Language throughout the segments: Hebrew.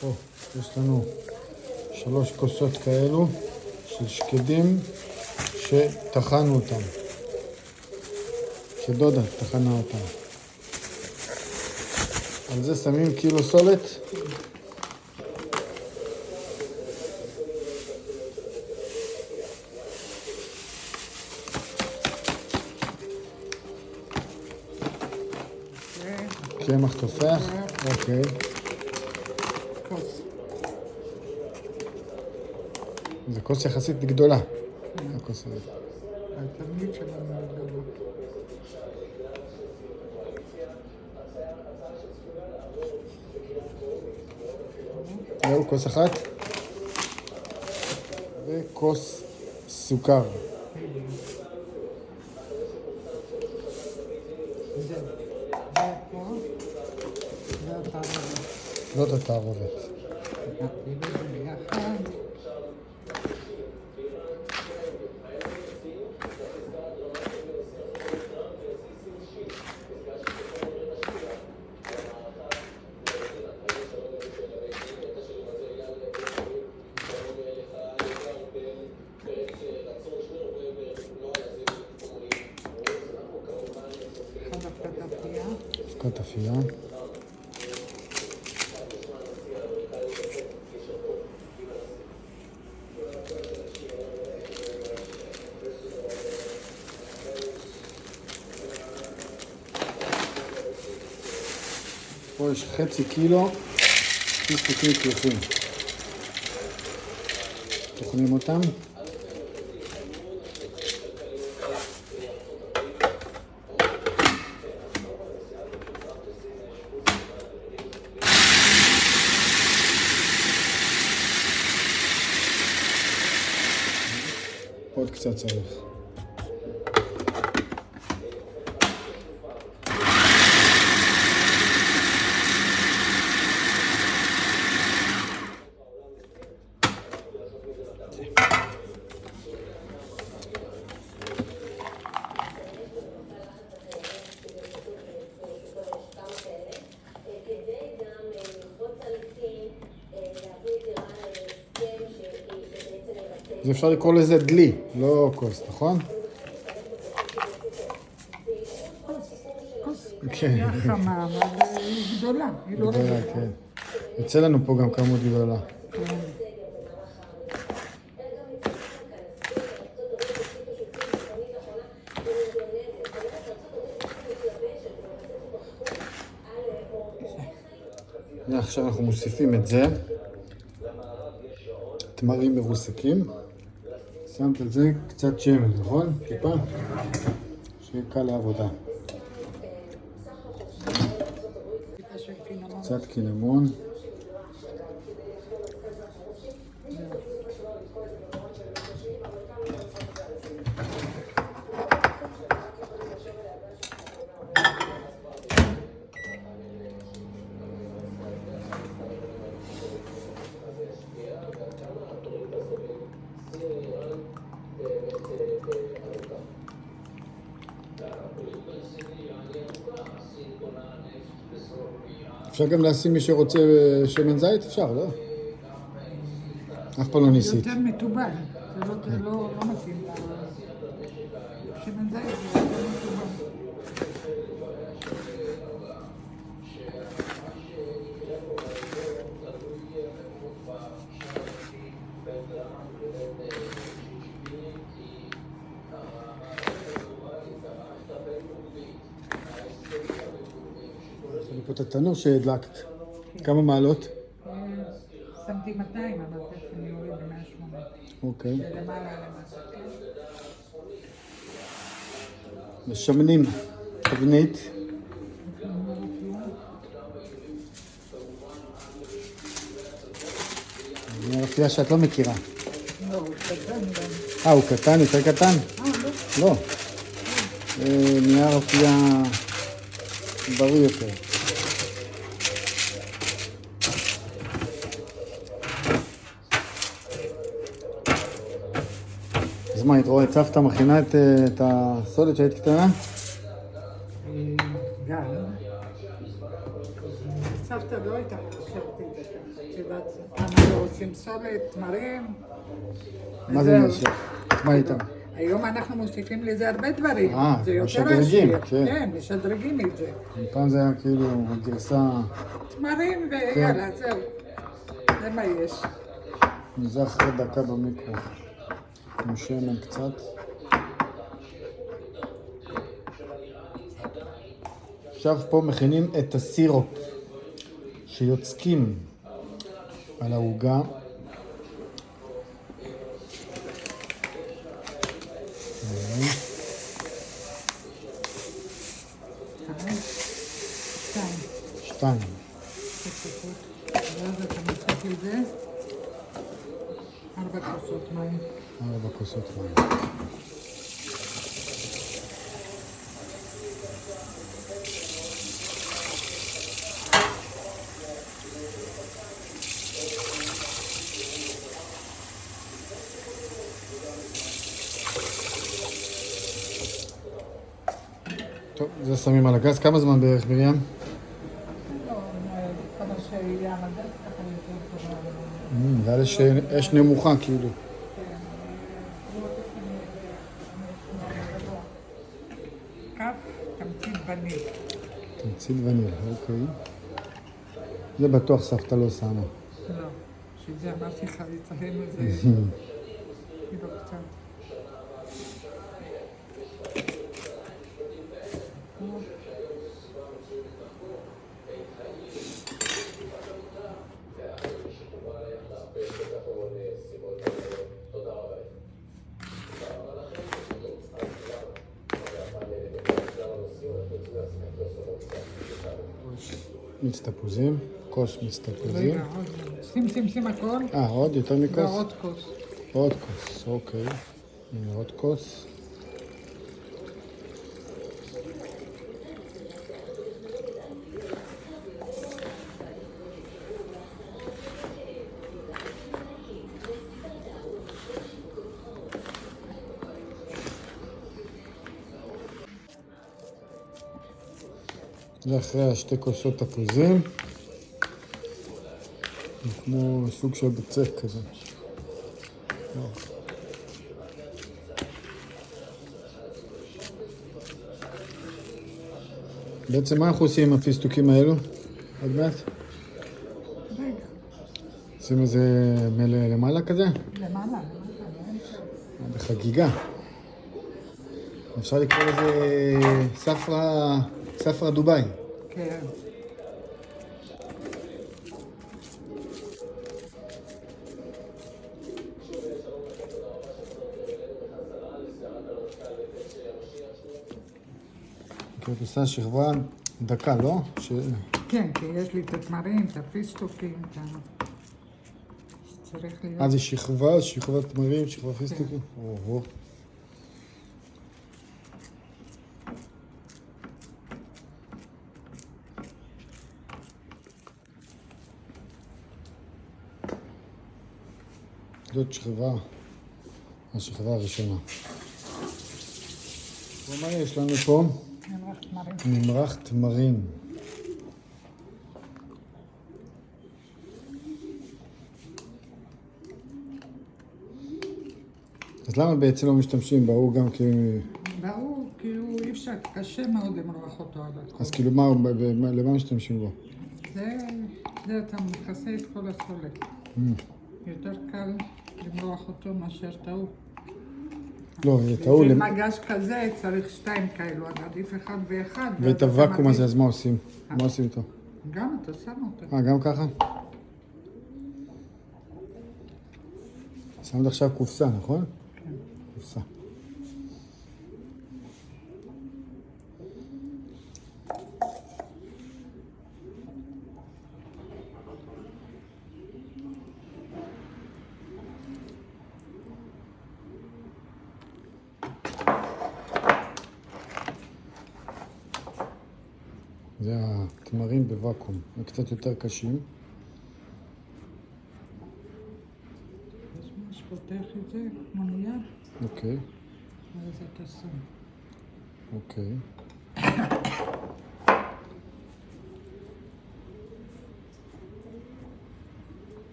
פה יש לנו 3 כוסות כאלו של שקדים שטחנו אותם. שדודה טחנה אותם. על זה שמים קילו סולת. קמח תופח, אוקיי. זה כוס יחסית גדולה. הכוס הזאת. התלמיד שלנו גדול. זהו, כוס אחת. וכוס סוכר. זאת התערובת. אבקת אפייה. פה יש חצי קילו פיסטוקים קלפים. טוחנים אותם. עוד קצת צריך. אז אפשר לקרוא לזה דלי, לא כוס, נכון? כוס כן. חמה, אבל היא גדולה, היא לא גדולה, רגילה. כן. יוצא לנו פה גם כמות גדולה. עכשיו אנחנו מוסיפים את זה. תמרים מרוסקים. שמת על זה קצת שמן, נכון? טיפה? שיהיה קל לעבודה. קצת קינמון. אפשר גם לשים מי שרוצה שמן זית? אפשר, לא? אף פעם לא ניסית. יותר מטובל, זה לא מתאים. שמן זית זה יותר מטובל. אני פה את התנור שהדלקת. כמה מעלות? שמתי 200, אבל תכף אני אוריד ב-180. אוקיי. למעלה למטה. משמנים תבנית. נייר אפייה שאת לא מכירה. לא, הוא קטן גם. הוא קטן? יותר קטן? לא. לא. נייר אפייה בריא יותר. אז מה, את רואה, צפת מכינה את הסולת שהיית קטנה? גם. סבתא לא הייתה חושבת את זה ככה. את יודעת, פעם לא עושים סולת, תמרים. מה זה וזהו. נשאר? מה איתם? היום אנחנו מוסיפים לזה הרבה דברים. זה יותר משדרגים, עשיר. כן. כן, משדרגים את זה. פעם זה היה כאילו הגרסה, תמרים ויאללה, זהו. זה מה יש. זה אחרי דקה במיקרו. עם שמן קצת. עכשיו פה מכינים את הסירופ שיוצקים על העוגה. שתיים. ואז אתה מוסיף לזה 4 כוסות מים. 4 כוסות מים. טוב, זה שמים על הגז. כמה זמן בערך, מרים? כמה שיהיה המדד, ככה יותר טובה. ועל אש נמוכה, כאילו. כף תמצית וניל. תמצית וניל, אוקיי. זה בטוח סבתא לא שמה. לא, שזה אמרתי לך לציין את זה. כאילו קצת. מיץ תפוזים, כוס מיץ תפוזים. רגע, עוד. שים הכל. עוד יותר מכוס? ועוד כוס. עוד כוס, אוקיי. הנה עוד כוס. זה אחרי 2 כוסות תפוזים. כמו סוג של בצק כזה. בעצם מה אנחנו עושים עם הפיסטוקים האלו? עוד מעט? רגע. עושים איזה למעלה כזה? למעלה. בחגיגה. אפשר לקרוא לזה ספרה דובאי. כן. כי את עושה שכבה דקה, לא? כן, כי יש לי את התמרים, את הפיסטוקים, את ה... שצריך להיות... זה שכבה, שכבת תמרים, שכבה פיסטוקים? אוהו. זאת שכבה, השכבה הראשונה. ומה יש לנו פה? ממרח תמרים. ממרח תמרים. אז למה בעצם לא משתמשים בהוא גם והוא, כאילו, אי אפשר, קשה מאוד למרוח אותו עד הכל. אז כאילו למה משתמשים בו? זה אתה מכסה את כל הסולת. יותר קל למרוח אותו מאשר טעו. לא, טעו. בשביל מגש כזה צריך 2 כאלו, אז עדיף 1 ו1. ואת הוואקום הזה, אז מה עושים? מה עושים איתו? גם אתה שם אותו. גם ככה? שמת עכשיו קופסה, נכון? כן. קופסה. זה התמרים בוואקום, הם קצת יותר קשים. אז ממש פותח את זה כמו נייר, אוקיי, ואז אתה שם. אוקיי.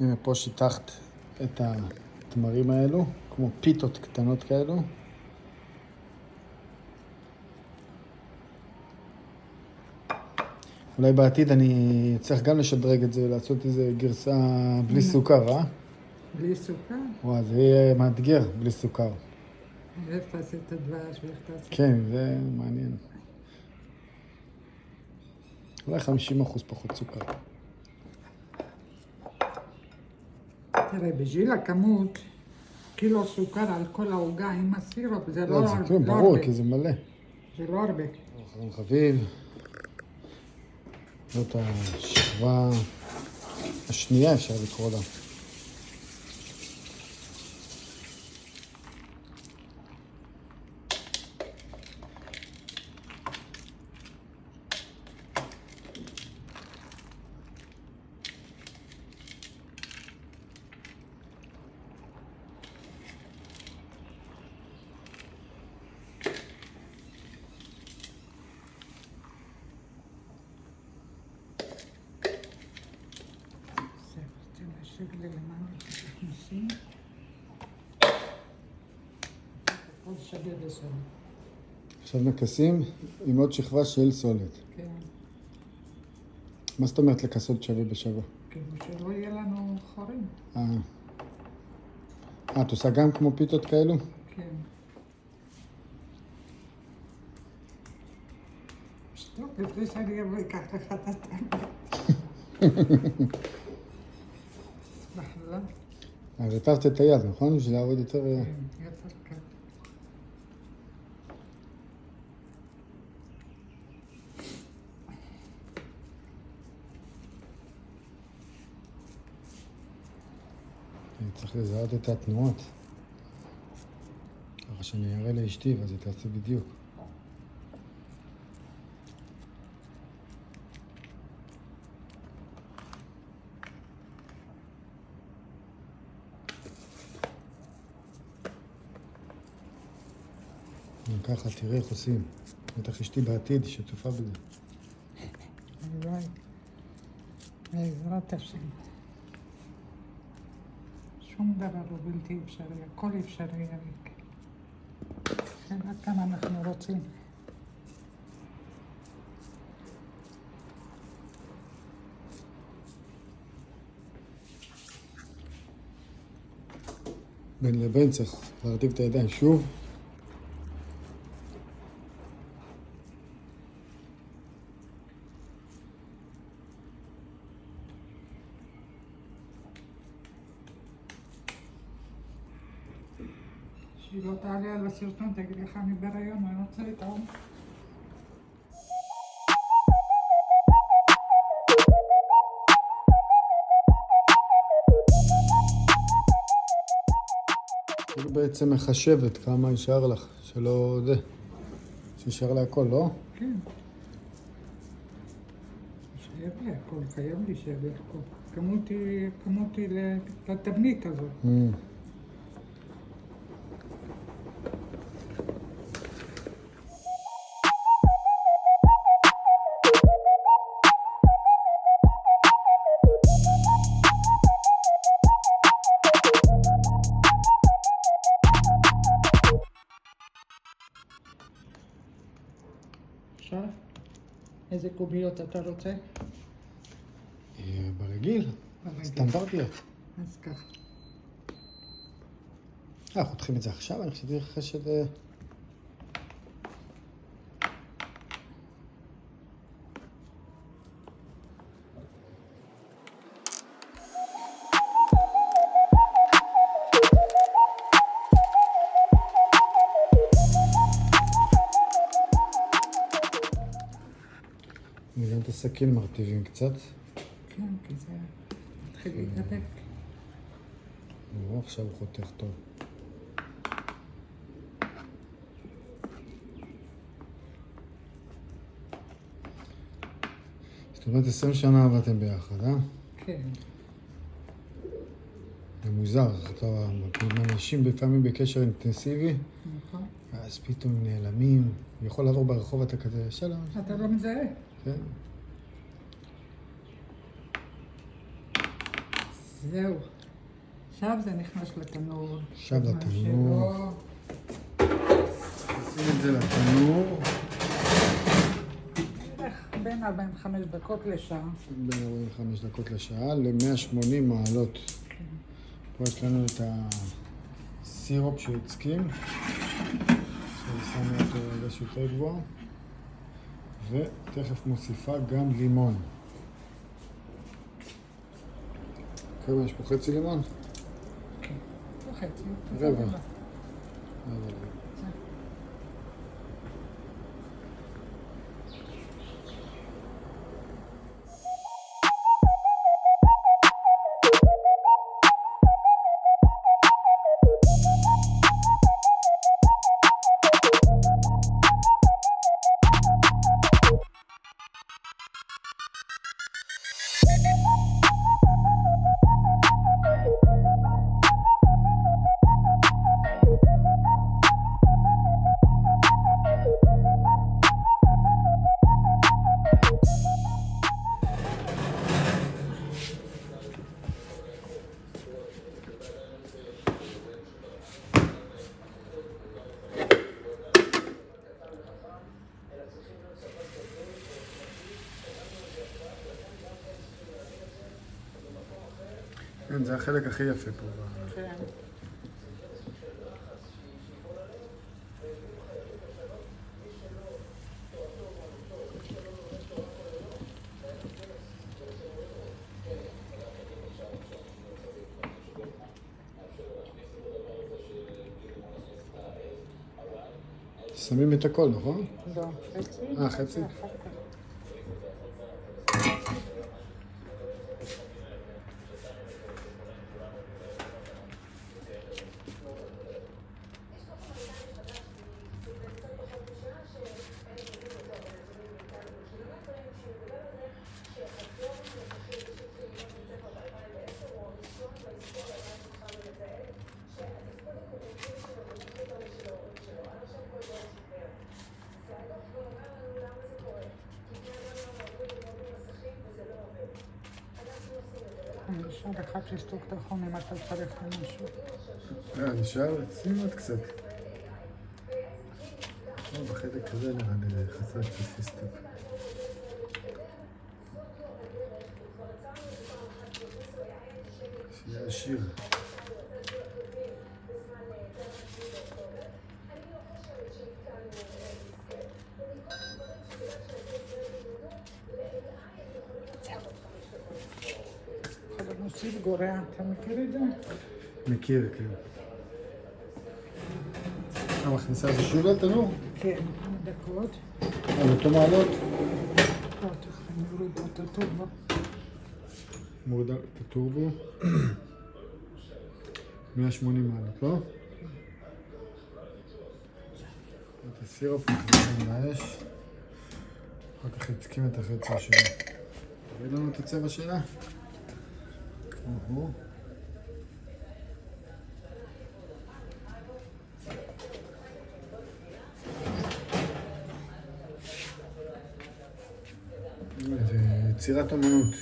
הנה פה שיטחת את התמרים האלו, כמו פיתות קטנות כאלו. אולי בעתיד אני צריך גם לשדרג את זה, לעשות איזה גרסה בלי סוכר, אה? בלי סוכר? וואי, זה יהיה מאתגר בלי סוכר. ואיך תעשה את הדבש ואיך תעשה... כן, זה מעניין. אולי 50% פחות סוכר. תראה, בשביל הכמות, קילו סוכר על כל העוגה עם הסירופ, זה לא לא, זה הרבה. כלום, ברור, כי זה מלא. זה לא הרבה. אחרון חביב. זאת השכבה השנייה, אפשר לקרוא לה. תשאיר לי למעלה נכנסים. הכל שווה בסולת. עכשיו מכסים עם עוד שכבה של סולת. כן. מה זאת אומרת לכסות שווה בשווה? כאילו שלא יהיה לנו חורים. את עושה גם כמו פיתות כאלו? כן. שטות, לפני שאני אבוא אקח לך את הטעם. מחלה. אז הטבת את היד, נכון? בשביל לעבוד יותר... כן, יותר קל. אני צריך לזהות את התנועות. ככה שאני אראה לאשתי ואז היא תעשה בדיוק. ככה, תראה איך עושים. בטח אשתי בעתיד, היא שותפה בזה. הלוואי. בעזרת השם. שום דבר הוא בלתי אפשרי, הכל אפשרי, אריק. כן, עד כמה אנחנו רוצים. בין לבין צריך להרטיב את הידיים שוב. שהיא לא תעלה על הסרטון, תגיד לך אני בהיריון, אני רוצה לטעום. כאילו בעצם מחשבת כמה יישאר לך, שלא זה, שישאר לה הכל, לא? כן. שיהיה לי הכל, חייב לי שיהיה לי הכל. כמות היא לתבנית הזאת. עכשיו, איזה קוביות אתה רוצה? ברגיל, סטנדרטיות. אז ככה. חותכים את זה עכשיו? אני חשבתי לך שזה... אני גם את הסכין מרטיבים קצת. כן, כי זה מתחיל להתאבק. עכשיו הוא חותך טוב. זאת אומרת 20 שנה עבדתם ביחד, אה? כן. זה מוזר, אתה אנשים לפעמים בקשר אינטנסיבי, נכון. אז פתאום נעלמים, יכול לעבור ברחוב אתה כזה, שלום. אתה לא מזהה? כן. זהו. עכשיו זה נכנס לתנור. עכשיו מה לתנור. שלא- נשים את זה לתנור. בערך בין 45 דקות לשעה. בין 45 דקות לשעה ל-180 מעלות. פה יש לנו את הסירופ שיוצקים. ששמנו אותו רש יותר גבוה. ותכף מוסיפה גם לימון. כמה יש פה חצי לימון? לא חצי. רבע. כן, זה החלק הכי יפה פה. כן. שמים את הכל, נכון? לא, חצי. חצי? אחר כך. נשאר לך שיסתוק את החום אם אתה צריך למשהו. נשאר? שים עוד קצת. בחלק הזה נראה לי חסר קצת פיסטוק. שיהיה עשיר. יכול להוסיף גורע, אתה מכיר את זה? מכיר, כן. מכניסה זה שוב לתנור? כן, כמה דקות. אותו מעלות? לא, תכף אני אוריד את הטורבו. מורידה את הטורבו. 180 מעלות, לא? את הסירופ נכנסים לאש. אחר כך יצקים את החצי השני. תראי לנו את הצבע שלה. זה יצירת אומנות.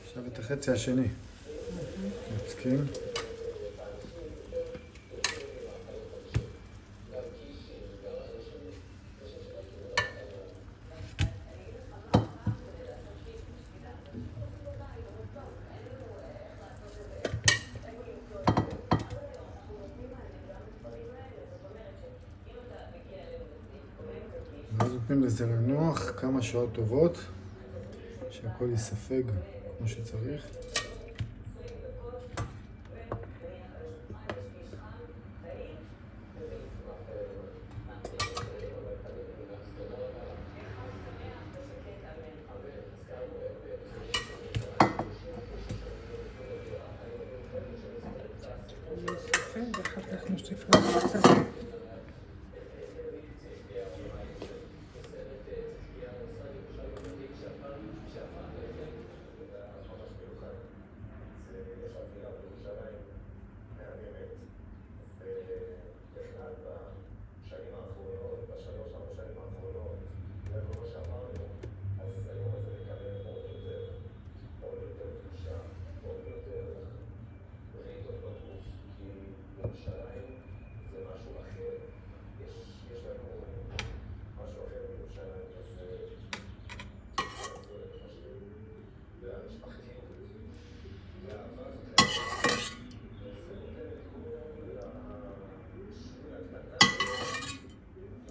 עכשיו את החצי השני. יוצקים. ואז נותנים לזה לנוח כמה שעות טובות, שהכל ייספג כמו שצריך. ואחר כך נוסיף לו קצת.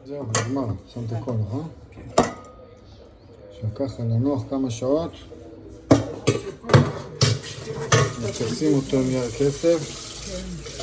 זהו, נגמר. שמת הכל, נכון? עכשיו ככה לנוח כמה שעות. תשים אותו עם יער כסף. כן.